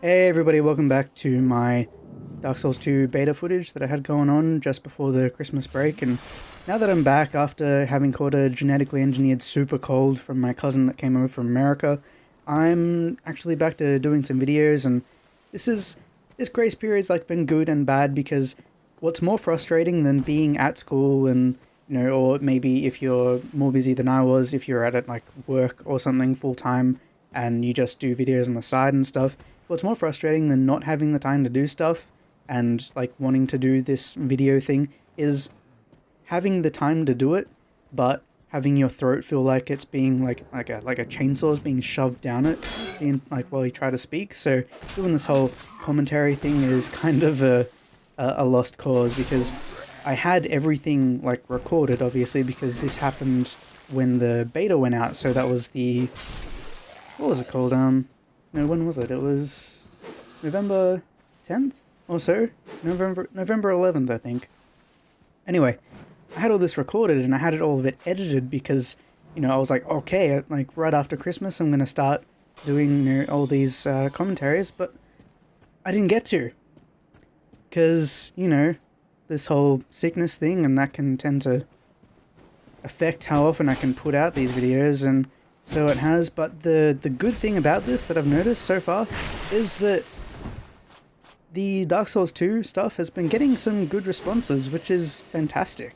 Hey everybody, welcome back to my Dark Souls 2 beta footage that I had going on just before the Christmas break, and now that I'm back after having caught a genetically engineered super cold from my cousin that came over from America, I'm actually back to doing some videos, and this grace period's like been good and bad because what's more frustrating than being at school and or maybe if you're more busy than I was, if you're at like work or something full time and you just do videos on the side and stuff. What's more frustrating than not having the time to do stuff and like wanting to do this video thing is having the time to do it, but having your throat feel like it's being like a chainsaw is being shoved down it, like while you try to speak. So doing this whole commentary thing is kind of a lost cause because I had everything like recorded, obviously, because this happened when the beta went out. So that was the, what was it called? No, when was it? It was November 10th or so? November 11th, I think. Anyway, I had all this recorded and I had all of it edited because, I was like, okay, like right after Christmas, I'm going to start doing all these commentaries, but I didn't get to. Because, this whole sickness thing, and that can tend to affect how often I can put out these videos, and so it has. But the good thing about this that I've noticed so far is that the Dark Souls 2 stuff has been getting some good responses, which is fantastic.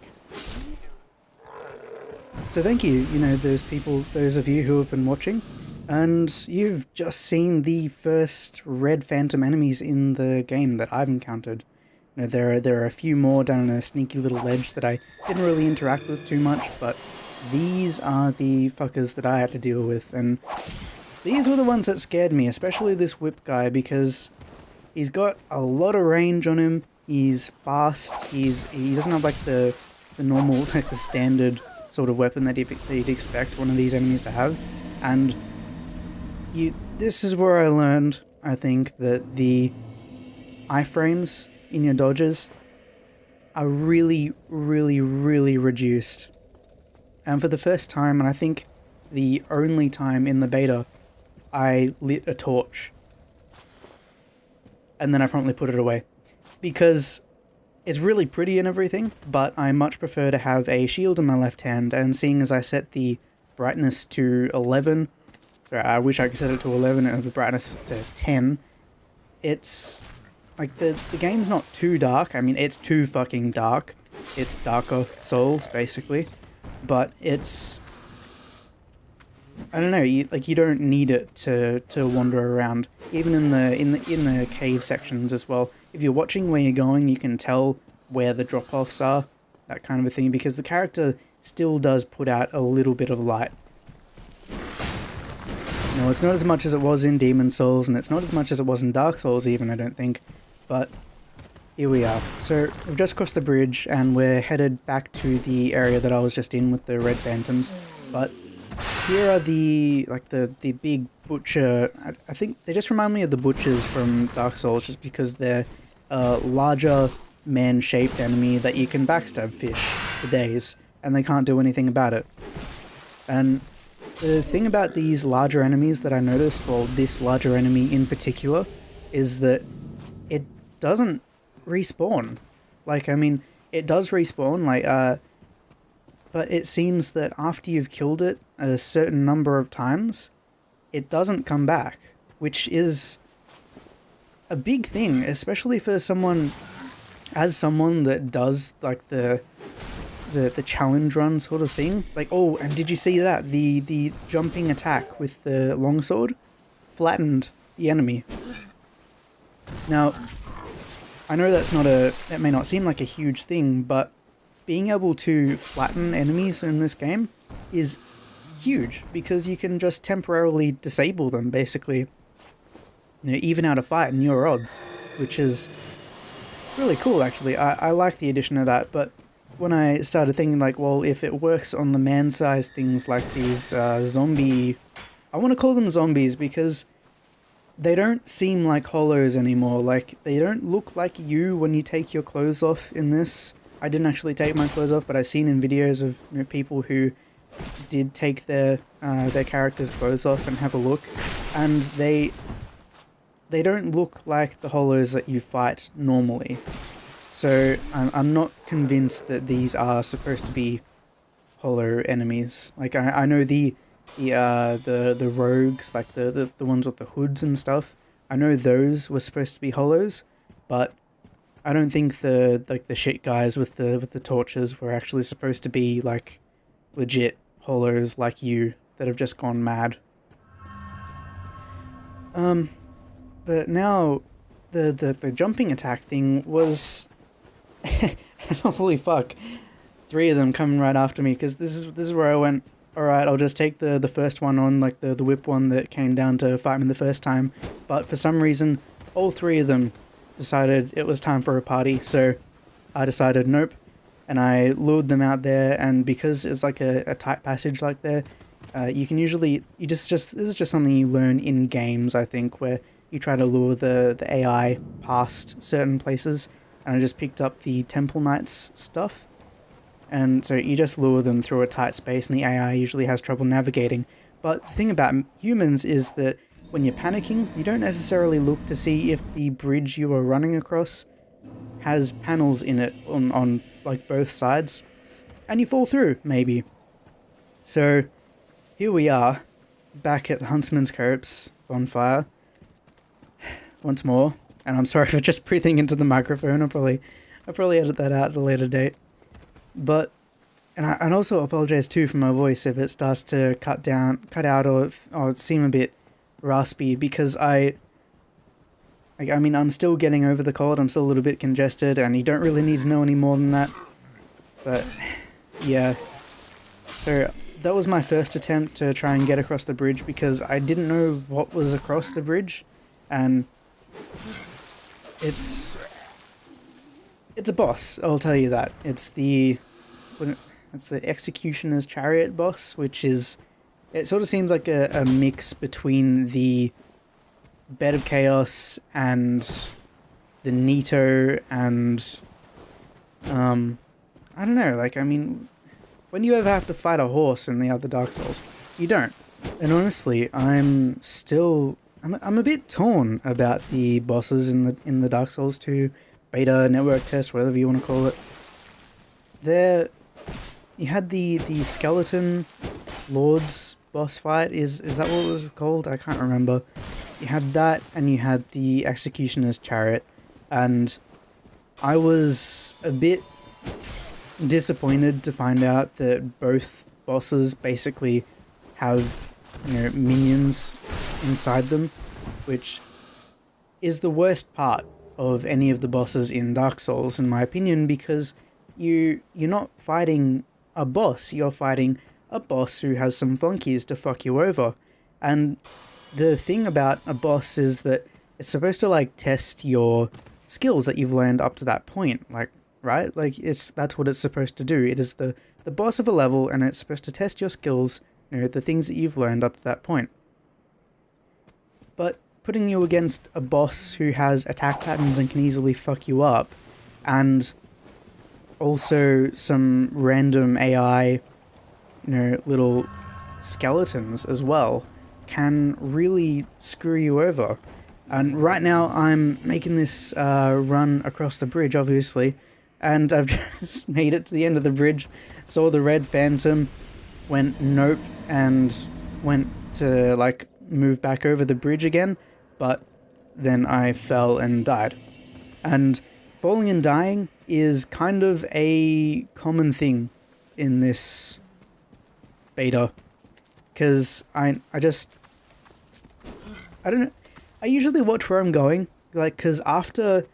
So thank you, those of you who have been watching, and you've just seen the first red phantom enemies in the game that I've encountered. There are a few more down on a sneaky little ledge that I didn't really interact with too much, but these are the fuckers that I had to deal with, and these were the ones that scared me, especially this whip guy, because he's got a lot of range on him, he's fast, he doesn't have like the normal, like the standard sort of weapon that you'd expect one of these enemies to have, and this is where I learned, I think, that the iframes in your dodges are really, really, really reduced. And for the first time, and I think the only time in the beta, I lit a torch. And then I promptly put it away. Because it's really pretty and everything, but I much prefer to have a shield in my left hand, and seeing as I set the brightness to 11, sorry, I wish I could set it to 11 and the brightness to 10, it's like the game's not too dark. I mean, it's too fucking dark. It's Darker Souls, basically. But it's, I don't know, you don't need it to wander around. Even in the cave sections as well. If you're watching where you're going, you can tell where the drop-offs are, that kind of a thing, because the character still does put out a little bit of light. No, it's not as much as it was in Demon Souls, and it's not as much as it was in Dark Souls even, I don't think. But here we are. So we've just crossed the bridge and we're headed back to the area that I was just in with the red phantoms. But here are the big butcher. I think they just remind me of the butchers from Dark Souls, just because they're a larger man-shaped enemy that you can backstab fish for days and they can't do anything about it. And the thing about these larger enemies that I noticed, well, this larger enemy in particular, is that it doesn't respawn. Like, I mean, it does respawn, but it seems that after you've killed it a certain number of times, it doesn't come back, which is a big thing, especially for someone that does like the challenge run sort of thing. Like, oh, and did you see that? The jumping attack with the longsword flattened the enemy. Now, I know that may not seem like a huge thing, but being able to flatten enemies in this game is huge, because you can just temporarily disable them, basically, even out a fight in your odds, which is really cool, actually. I like the addition of that, but when I started thinking, like, well, if it works on the man-sized things like these zombie... I want to call them zombies because they don't seem like hollows anymore. Like, they don't look like you when you take your clothes off in this. I didn't actually take my clothes off, but I've seen in videos of people who did take their characters' clothes off and have a look, and they they don't look like the hollows that you fight normally. So I'm not convinced that these are supposed to be hollow enemies. Like I know the rogues, like the ones with the hoods and stuff. I know those were supposed to be hollows, but I don't think the shit guys with the torches were actually supposed to be like legit hollows like you that have just gone mad. But now the jumping attack thing was holy fuck. 3 of them coming right after me, because this is where I went, alright, I'll just take the first one on, like the whip one that came down to fight me the first time. But for some reason, all 3 of them decided it was time for a party, so I decided nope. And I lured them out there, and because it's like a tight passage like there, you can usually, this is just something you learn in games, I think, where you try to lure the AI past certain places. And I just picked up the Temple Knights stuff. And so you just lure them through a tight space, and the AI usually has trouble navigating. But the thing about humans is that when you're panicking, you don't necessarily look to see if the bridge you are running across has panels in it on like both sides, and you fall through, maybe. So here we are, back at the Huntsman's Copse bonfire once more. And I'm sorry for just breathing into the microphone. I'll probably edit that out at a later date. But, and also apologize too for my voice if it starts to cut out, or seem a bit raspy, because I'm still getting over the cold. I'm still a little bit congested, and you don't really need to know any more than that. But yeah, so that was my first attempt to try and get across the bridge, because I didn't know what was across the bridge, and it's a boss, I'll tell you that. It's the Executioner's Chariot boss, which is, it sort of seems like a mix between the Bed of Chaos and the Nito and, I don't know, like, I mean, when do you ever have to fight a horse in the other Dark Souls? You don't. And honestly, I'm a bit torn about the bosses in the Dark Souls 2 beta, network test, whatever you want to call it. You had the Skeleton Lord's boss fight, is that what it was called? I can't remember. You had that, and you had the Executioner's Chariot, and I was a bit disappointed to find out that both bosses basically have, minions inside them, which is the worst part of any of the bosses in Dark Souls, in my opinion, because you're not fighting a boss, you're fighting a boss who has some flunkies to fuck you over. And the thing about a boss is that it's supposed to, like, test your skills that you've learned up to that point, like, right? Like, that's what it's supposed to do. It is the boss of a level, and it's supposed to test your skills, the things that you've learned up to that point. But putting you against a boss who has attack patterns and can easily fuck you up, and also some random AI, little skeletons as well, can really screw you over. And right now I'm making this run across the bridge, obviously, and I've just made it to the end of the bridge, saw the red phantom, went nope, and went to, like, move back over the bridge again, but then I fell and died. And falling and dying is kind of a common thing in this beta, because I don't know, I usually watch where I'm going, like, because after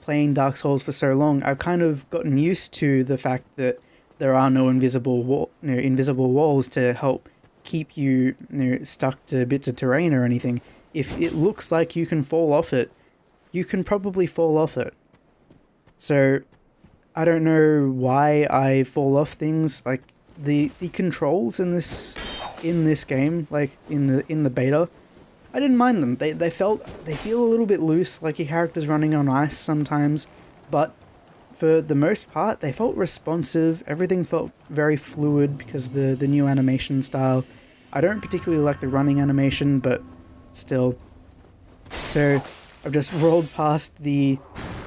playing Dark Souls for so long, I've kind of gotten used to the fact that there are no invisible walls to help keep you, stuck to bits of terrain or anything. If it looks like you can fall off it, you can probably fall off it. So I don't know why I fall off things. Like, the controls in this game, like in the beta, I didn't mind them. They feel a little bit loose, like your character's running on ice sometimes, but for the most part they felt responsive. Everything felt very fluid because of the new animation style. I don't particularly like the running animation, but still. So I've just rolled past the,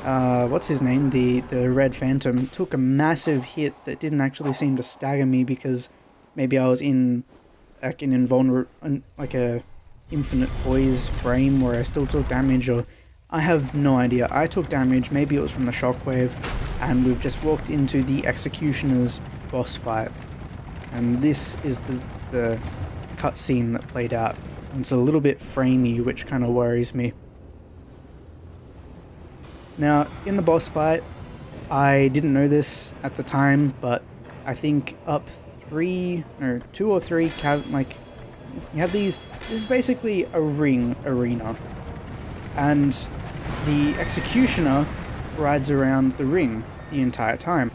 what's his name? The Red Phantom. Took a massive hit that didn't actually seem to stagger me because maybe I was in like an like a infinite poise frame where I still took damage, or I have no idea. I took damage, maybe it was from the shockwave, and we've just walked into the Executioner's boss fight. And this is the cutscene that played out. And it's a little bit framey, which kind of worries me. Now, in the boss fight, I didn't know this at the time, but I think up two or three, like, you have these, this is basically a ring arena. And the Executioner rides around the ring the entire time.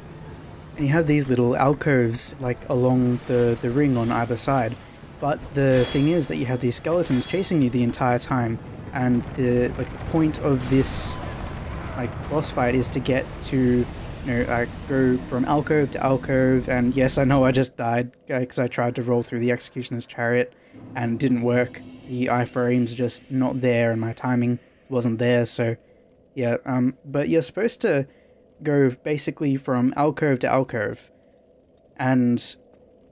And you have these little alcoves, like, along the ring on either side. But the thing is that you have these skeletons chasing you the entire time, and the point of this boss fight is to get to, go from alcove to alcove. And yes, I know I just died because I tried to roll through the Executioner's Chariot and it didn't work. The iframe's just not there and my timing wasn't there, so yeah, but you're supposed to go basically from alcove to alcove, and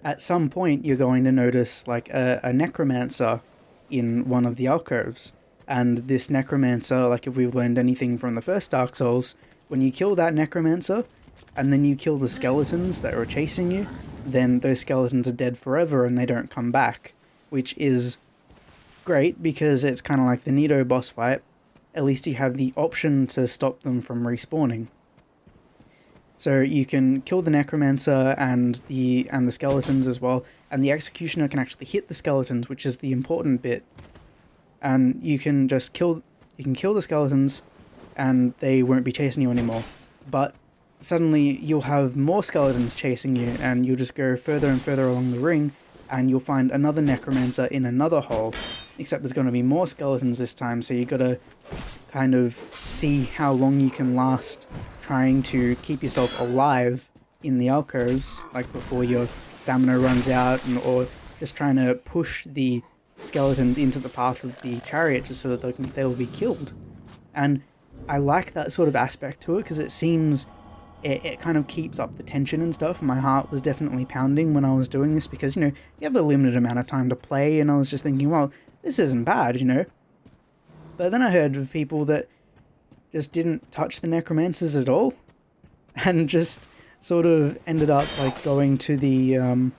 at some point you're going to notice like a necromancer in one of the alcoves. And this necromancer, like, if we've learned anything from the first Dark Souls, when you kill that necromancer and then you kill the skeletons that are chasing you, then those skeletons are dead forever and they don't come back, which is great because it's kind of like the Nido boss fight. At least you have the option to stop them from respawning. So you can kill the necromancer and the skeletons as well, and the Executioner can actually hit the skeletons, which is the important bit. And you can just kill the skeletons and they won't be chasing you anymore. But suddenly you'll have more skeletons chasing you, and you'll just go further and further along the ring and you'll find another necromancer in another hole, except there's going to be more skeletons this time, so you gotta kind of see how long you can last trying to keep yourself alive in the alcoves, like before your stamina runs out, or just trying to push the skeletons into the path of the chariot just so that they will be killed. And I like that sort of aspect to it because it seems it kind of keeps up the tension and stuff. My heart was definitely pounding when I was doing this because, you have a limited amount of time to play, and I was just thinking, well, this isn't bad, But then I heard of people that just didn't touch the necromancers at all and just sort of ended up like going to the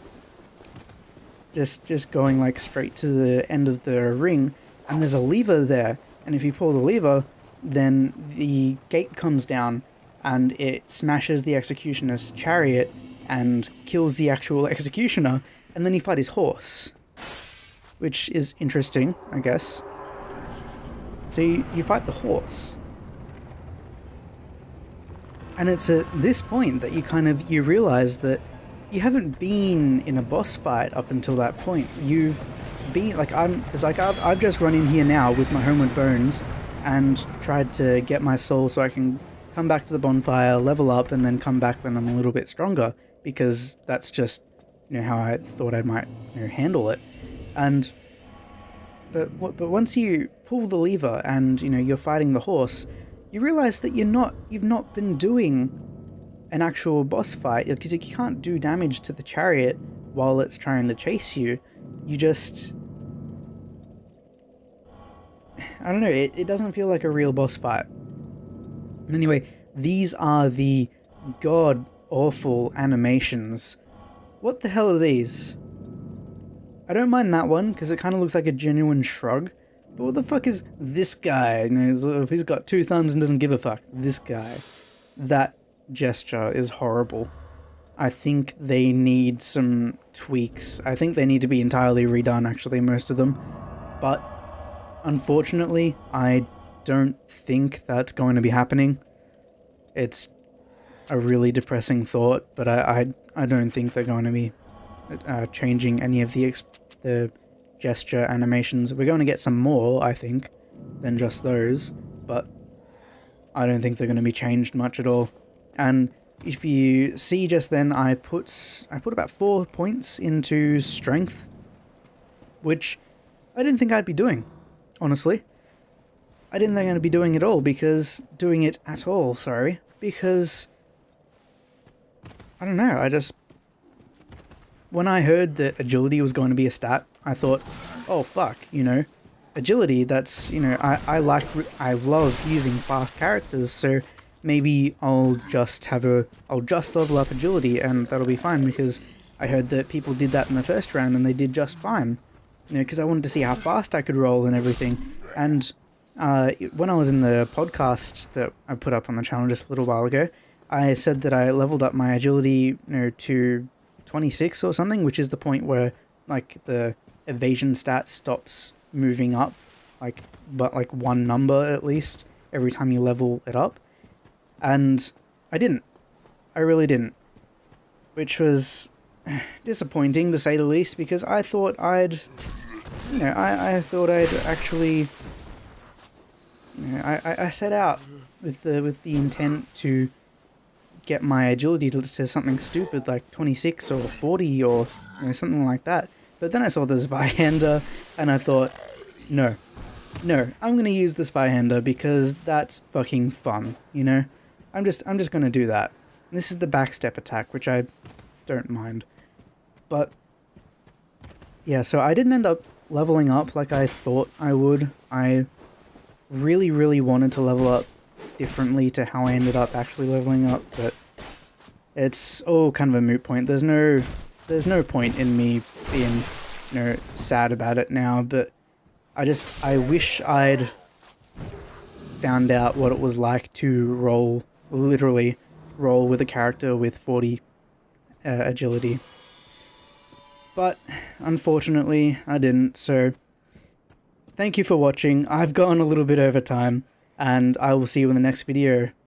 just going like straight to the end of the ring, and there's a lever there, and if you pull the lever, then the gate comes down and it smashes the Executioner's chariot and kills the actual Executioner, and then you fight his horse, which is interesting, I guess. So you fight the horse, and it's at this point that you realize that you haven't been in a boss fight up until that point. You've been I've just run in here now with my Homeward Bones and tried to get my soul so I can come back to the bonfire, level up, and then come back when I'm a little bit stronger, because that's just how I thought I might handle it. And but once you pull the lever and you're fighting the horse, you realize that you've not been doing an actual boss fight, because you can't do damage to the chariot while it's trying to chase you. You just, I don't know, it doesn't feel like a real boss fight. Anyway, these are the god awful animations. What the hell are these? I don't mind that one because it kind of looks like a genuine shrug, but what the fuck is this guy? He's got two thumbs and doesn't give a fuck. This guy. That gesture is horrible. I think they need some tweaks. I think they need to be entirely redone, actually, most of them. But unfortunately, I don't think that's going to be happening. It's a really depressing thought, but I don't think they're going to be changing any of the gesture animations. We're going to get some more, I think, than just those, but I don't think they're going to be changed much at all. And if you see just then, I put about 4 points into strength, which I didn't think I'd be doing, honestly. I didn't think I'd be doing it all because because I don't know, when I heard that agility was going to be a stat, I thought, oh fuck, agility, that's, I love using fast characters, so maybe I'll just level up agility and that'll be fine, because I heard that people did that in the first round and they did just fine. Because I wanted to see how fast I could roll and everything. And when I was in the podcast that I put up on the channel just a little while ago, I said that I leveled up my agility, to 26 or something, which is the point where like the evasion stat stops moving up, but one number at least every time you level it up. And I didn't. I really didn't. Which was disappointing to say the least, because I thought I thought I'd actually, I set out with the intent to get my agility to something stupid like 26 or 40 or something like that. But then I saw this Zweihander and I thought, no, I'm gonna use this Zweihander because that's fucking fun, I'm just gonna do that. And this is the backstep attack, which I don't mind. But yeah, so I didn't end up leveling up like I thought I would. I really, really wanted to level up differently to how I ended up actually leveling up, but it's all kind of a moot point. There's no point in me being, sad about it now, but I wish I'd found out what it was like to literally roll with a character with 40 agility. But unfortunately, I didn't, so thank you for watching. I've gone a little bit over time, and I will see you in the next video.